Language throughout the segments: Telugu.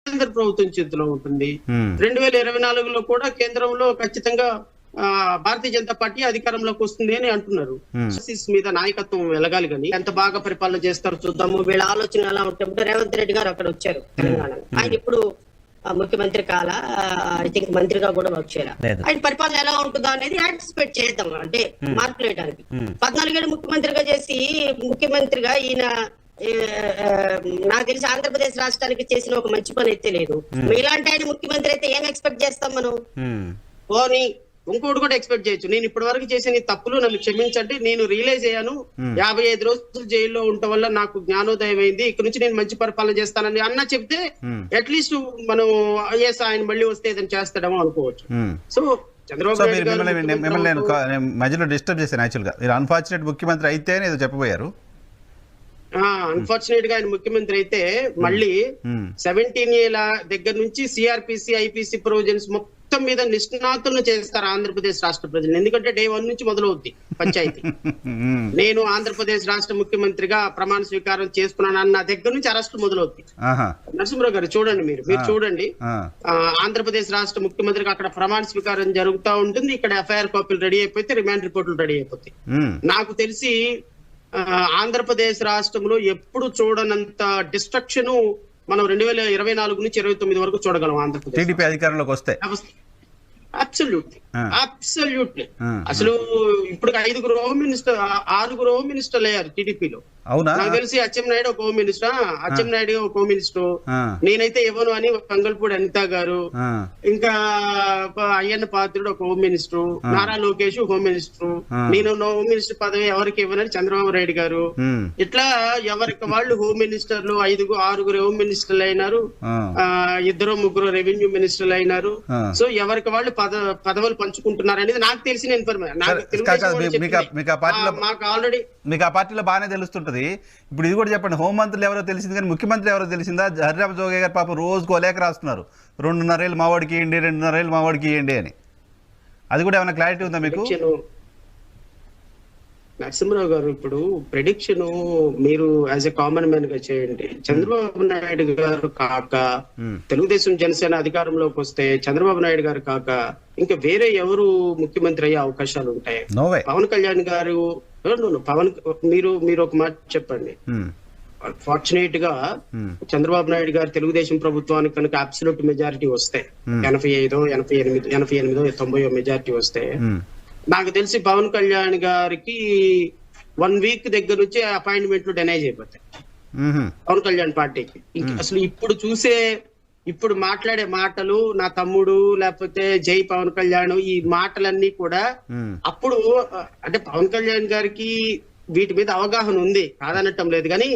కేంద్ర ప్రభుత్వం చేతిలో ఉంటుంది. 2024లో కూడా కేంద్రంలో ఖచ్చితంగా భారతీయ జనతా పార్టీ అధికారంలోకి వస్తుంది అని అంటున్నారు. మీద నాయకత్వం వెలగాలి కానీ ఎంత బాగా పరిపాలన చేస్తారో చూద్దాము. వీళ్ళ ఆలోచన ఎలా ఉంటే రేవంత్ రెడ్డి గారు అక్కడ వచ్చారు తెలంగాణ. ఆయన ఇప్పుడు ముఖ్యమంత్రి కాల ఐ థింక్ మంత్రిగా కూడా వర్క్ చేయాలి. ఆయన పరిపాలన ఎలా ఉంటుందో అనేది యాంటిసిపేట్ చేద్దాం, అంటే మార్పులు వేయడానికి. 14 ఏళ్ళు ముఖ్యమంత్రిగా చేసి ముఖ్యమంత్రిగా ఈయన నాకు తెలిసి ఆంధ్రప్రదేశ్ రాష్ట్రానికి చేసిన ఒక మంచి పని అయితే లేదు. ఇలాంటి ఆయన ముఖ్యమంత్రి అయితే ఏం ఎక్స్పెక్ట్ చేస్తాం మనం? పోనీ ఇంకోటి కూడా ఎక్స్పెక్ట్ చేయొచ్చు, నేను ఇప్పటి వరకు చేసిన తప్పులు నన్ను క్షమించండి, నేను రియలైజ్ అయ్యాను, 55 రోజులు జైల్లో ఉండటం వల్ల నాకు జ్ఞానోదయం అయింది, ఇక్కడ నుంచి నేను మంచి పరిపాలన చేస్తానని అన్న చెప్తే అట్లీస్ట్ మనం ఐఎస్ ఆయన మళ్ళీ వస్తే ఏదైనా చేస్తాడేమో అనుకోవచ్చు. సో మధ్యలో డిస్టర్బ్ చేశాను. యాక్చువల్గా మీరు అన్ఫార్చునేట్ ముఖ్యమంత్రి అయితే ఏదో చెప్పబోయారు. అన్ఫార్చునేట్ గా ఆయన ముఖ్యమంత్రి అయితే మళ్ళీ 17 ఏళ్ల దగ్గర నుంచి సిఆర్పిసి ఐపీసీ ప్రొవిజన్స్ మొత్తం మీద నిష్ణాతులను చేస్తారు ఆంధ్రప్రదేశ్ రాష్ట్ర ప్రజలు. ఎందుకంటే డే 1 నుంచి మొదలవుద్ది పంచాయతీ. నేను ఆంధ్రప్రదేశ్ రాష్ట్ర ముఖ్యమంత్రిగా ప్రమాణ స్వీకారం చేసుకున్నాను అన్న దగ్గర నుంచి అరెస్టు మొదలవుద్ది. నరసింహరావు గారు చూడండి, మీరు చూడండి, ఆంధ్రప్రదేశ్ రాష్ట్ర ముఖ్యమంత్రిగా అక్కడ ప్రమాణ స్వీకారం జరుగుతూ ఉంటుంది, ఇక్కడ ఎఫ్ఐఆర్ కాపీలు రెడీ అయిపోతే రిమాండ్ రిపోర్టులు రెడీ అయిపోతాయి. నాకు తెలిసి ఆంధ్రప్రదేశ్ రాష్ట్రంలో ఎప్పుడు చూడనంత డిస్ట్రక్షన్ మనం 2024 నుంచి 29 వరకు చూడగలం ఆంధ్రప్రదేశ్ టీడీపీ అధికారంలోకి వస్తే. అబ్సల్యూట్లీ అసలు ఇప్పుడు 6 హోమ్ మినిస్టర్లు అయ్యారు టీడీపీలో. అవునా? నాకు తెలిసి అచ్చెన్నాయుడు ఒక హోమ్ మినిస్టర్, అచ్చెన్నాయుడు ఒక హోమ్ మినిస్టర్, నేనైతే ఇవ్వను అని కంగల్పూడి అనిత గారు, ఇంకా అయ్యన్న పాత్రుడు ఒక home minister, Nara Lokesh home minister, నేను హోమ్ మినిస్టర్ పదవి ఎవరికి ఇవ్వనని చంద్రబాబు నాయుడు గారు. ఇట్లా ఎవరికి వాళ్ళు హోమ్ మినిస్టర్లు 6 హోమ్ మినిస్టర్లు అయినారు, 2-3 రెవెన్యూ మినిస్టర్లు అయినారు. సో ఎవరికి వాళ్ళు పదవులు పంచుకుంటున్నారు అనేది నాకు తెలిసిన ఇన్ఫర్మేషన్. మీకు ఆ పార్టీలో బాగానే తెలుస్తుంటది. ఇప్పుడు ఇది కూడా చెప్పండి, హోంమంత్రులు ఎవరో తెలిసింది కానీ ముఖ్యమంత్రి ఎవరో తెలిసిందా? హరిరామ జోగయ్య గారు పాపం రోజుకో లేఖ రాస్తున్నారు, 2.5 ఏళ్ళు మావాడికి ఇవ్వండి, 2.5 ఏళ్ళు మావాడికి ఇవ్వండి అని. అది కూడా ఏమైనా క్లారిటీ ఉందా మీకు? నరసింహరావు గారు, ఇప్పుడు ప్రెడిక్షన్ మీరు యాజ్ ఎ కామన్ మ్యాన్ గా చేయండి. చంద్రబాబు నాయుడు గారు కాక తెలుగుదేశం జనసేన అధికారంలోకి వస్తే చంద్రబాబు నాయుడు గారు కాక ఇంకా వేరే ఎవరు ముఖ్యమంత్రి అయ్యే అవకాశాలు ఉంటాయి? పవన్ కళ్యాణ్ గారు, మీరు ఒక మాట చెప్పండి. ఫార్చునేట్ గా చంద్రబాబు నాయుడు గారు తెలుగుదేశం ప్రభుత్వానికి కనుక అబ్సల్యూట్ మెజారిటీ వస్తే 85, 88, 90 మెజారిటీ వస్తే నాకు తెలిసి పవన్ కళ్యాణ్ గారికి 1 వీక్ దగ్గర నుంచి అపాయింట్మెంట్లు డెనైజ్ అయిపోతాయి పవన్ కళ్యాణ్ పార్టీకి. అసలు ఇప్పుడు మాట్లాడే మాటలు, నా తమ్ముడు లేకపోతే జై పవన్ కళ్యాణ్, ఈ మాటలన్నీ కూడా అప్పుడు అంటే పవన్ కళ్యాణ్ గారికి వీటి మీద అవగాహన ఉంది, కాదనటం లేదు, కానీ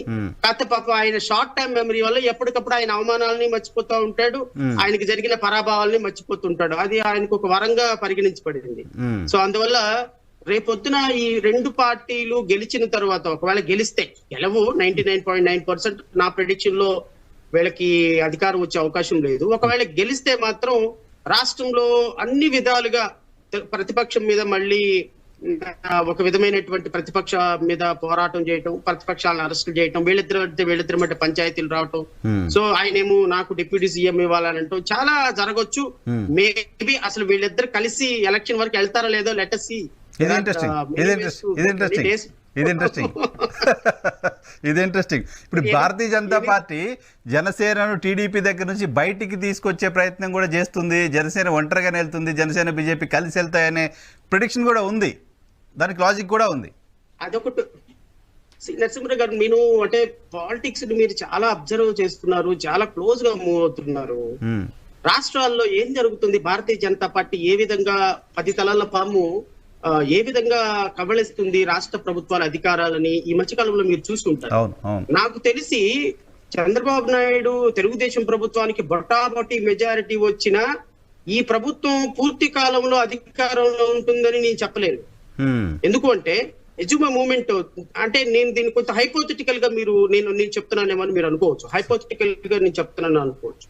కాకపోతే పాప ఆయన షార్ట్ టైం మెమరీ వల్ల ఎప్పటికప్పుడు ఆయన అవమానాలని మర్చిపోతూ ఉంటాడు, ఆయనకి జరిగిన పరాభావాలని మర్చిపోతుంటాడు. అది ఆయనకు ఒక వరంగా పరిగణించబడింది. సో అందువల్ల రేపొద్దున ఈ 2 పార్టీలు గెలిచిన తర్వాత, ఒకవేళ గెలిస్తే, గెలవు 99.9% నా ప్రెడిక్షన్ లో వీళ్ళకి అధికారం వచ్చే అవకాశం లేదు. ఒకవేళ గెలిస్తే మాత్రం రాష్ట్రంలో అన్ని విధాలుగా ప్రతిపక్షం మీద మళ్ళీ ఒక విధమైనటువంటి ప్రతిపక్ష మీద పోరాటం చేయటం, ప్రతిపక్షాలను అరెస్ట్ చేయటం, వీళ్ళిద్దరి మధ్య పంచాయతీలు రావటం. సో ఆయనేమో నాకు డిప్యూటీ సీఎం ఇవ్వాలనంటూ చాలా జరగొచ్చు. మేబీ అసలు వీళ్ళిద్దరు కలిసి ఎలక్షన్ వరకు వెళ్తారో లేదో, లెట్ us see. ఇది ఇంట్రెస్టింగ్. ఇప్పుడు భారతీయ జనతా పార్టీ జనసేనను టీడీపీ దగ్గర నుంచి బయటికి తీసుకొచ్చే ప్రయత్నం కూడా చేస్తుంది. జనసేన ఒంటరిగానే వెళ్తుంది, జనసేన బీజేపీ కలిసి వెళ్తాయనే ప్రిడిక్షన్ కూడా ఉంది, దానికి లాజిక్ కూడా ఉంది. అదొకటి. నరసింహరావు గారు, మీరు అంటే పాలిటిక్స్ మీరు చాలా అబ్జర్వ్ చేస్తున్నారు, చాలా క్లోజ్ గా మూవ్ అవుతున్నారు. రాష్ట్రాల్లో ఏం జరుగుతుంది, భారతీయ జనతా పార్టీ ఏ విధంగా 10 తలల పాము ఏ విధంగా కబళిస్తుంది రాష్ట్ర ప్రభుత్వాల అధికారాలని ఈ మధ్యకాలంలో మీరు చూస్తుంటారు. నాకు తెలిసి చంద్రబాబు నాయుడు తెలుగుదేశం ప్రభుత్వానికి బొటాబొటి మెజారిటీ వచ్చిన ఈ ప్రభుత్వం పూర్తి కాలంలో అధికారంలో ఉంటుందని నేను చెప్పలేను. ఎందుకు అంటే ఎజుమా మూమెంట్ అంటే నేను దీన్ని కొంత హైపోథెటికల్ గా నేను చెప్తున్నానేమని మీరు అనుకోవచ్చు. హైపోథెటికల్ గా నేను చెప్తున్నాను అనుకోవచ్చు.